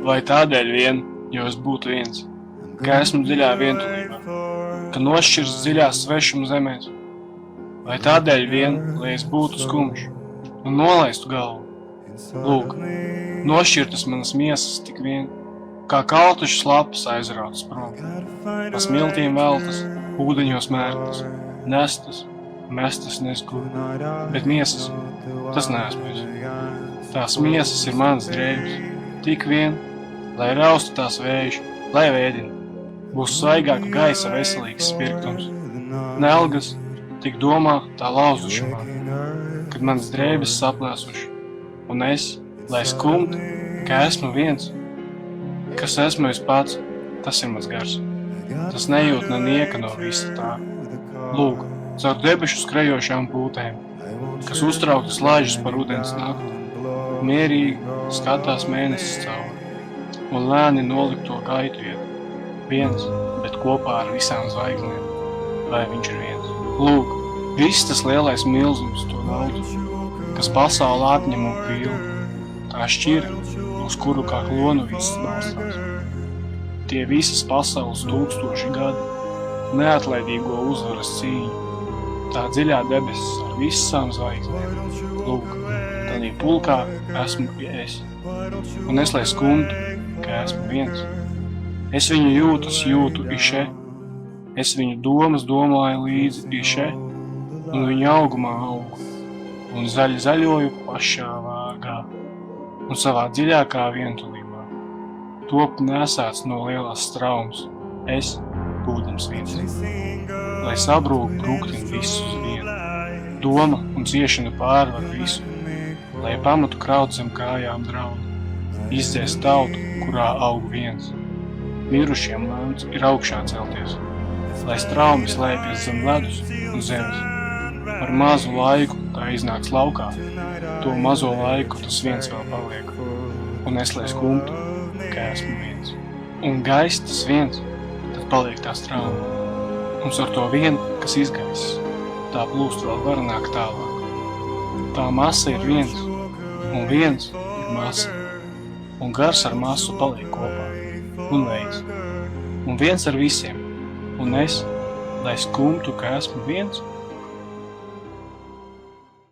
Vai tādēļ vien, jo es būtu viens, ka esmu dziļā vientulībā, ka nošķirs dziļās svešuma zemēs? Vai tādēļ vien, lai es būtu skumjš un nolaistu galvu? Lūk, nošķirtas manas miesas tik vien, kā kaltušas lapas aizrautas prom. Pa smiltīm veltas, ūdeņos mērtas, nestas, mestas neskur, bet miesas, tas neesmu es. Tās miesas ir manas drēbes, tik vien, lai raustu tās vējuši, lai vēdina. Būs svaigāka gaisa veselīgs spirktums. Nelgas, tik domā tā lauzuši man, kad manas drēbes saplēsuši. Un es, lai skumtu, ka esmu viens, kas esmu es pats, tas ir mans gars. Tas nejūt ne nieka no visa tā. Lūk, caur debešu skrejošām pūtēm, kas uztrauktas laižas par ūdens nakti, mierīgi skatās mēnesis cauri, un lēni nolikto gaitu iet. Viens, bet kopā ar visām zvaigznēm. Vai viņš ir viens? Lūk, viss tas lielais milzums to daudz, kas pasauli atņem un pīl. Tā šķira, uz kuru kā klonu viss balstās. Tie visas pasaules tūkstoši gadi, neatlaidīgo uzvaras cīņu. Tā dziļā debesis ar visām zvaigznēm. Lūk, tādī pulkā esmu es. Un es, lai skumtu, ka esmu viens. Es viņu jūtu iše, es viņu domas domāju līdzi iše, un viņu augumā augu, un zaļoju pašā vārgā, un savā dziļākā vientulībā. Top nesāts no lielās straumas, es, būdams viens, lai sabrūk brūktin visus vienu. Doma un ciešana pārvar visu, lai pamatu kraut zem kājām draudi, izdzēs tautu, kurā aug viens. Mirušiem lēmts ir augšā celties, lai straumi slēpjas zem ledus un zemes. Par mazu laiku tā iznāks laukā, to mazo laiku tas viens vēl paliek. Un es, lai skumtu, ka esmu viens. Un gaiss tas viens, tad paliek tā straumi. Un ar to vienu, kas izgaiss, tā plūst vēl varanāk tālāk. Tā masa ir viens, un viens ir masa. Un gars ar masu paliek kopā. Un veids, un viens ar visiem, un es, lai skumtu, ka esmu viens,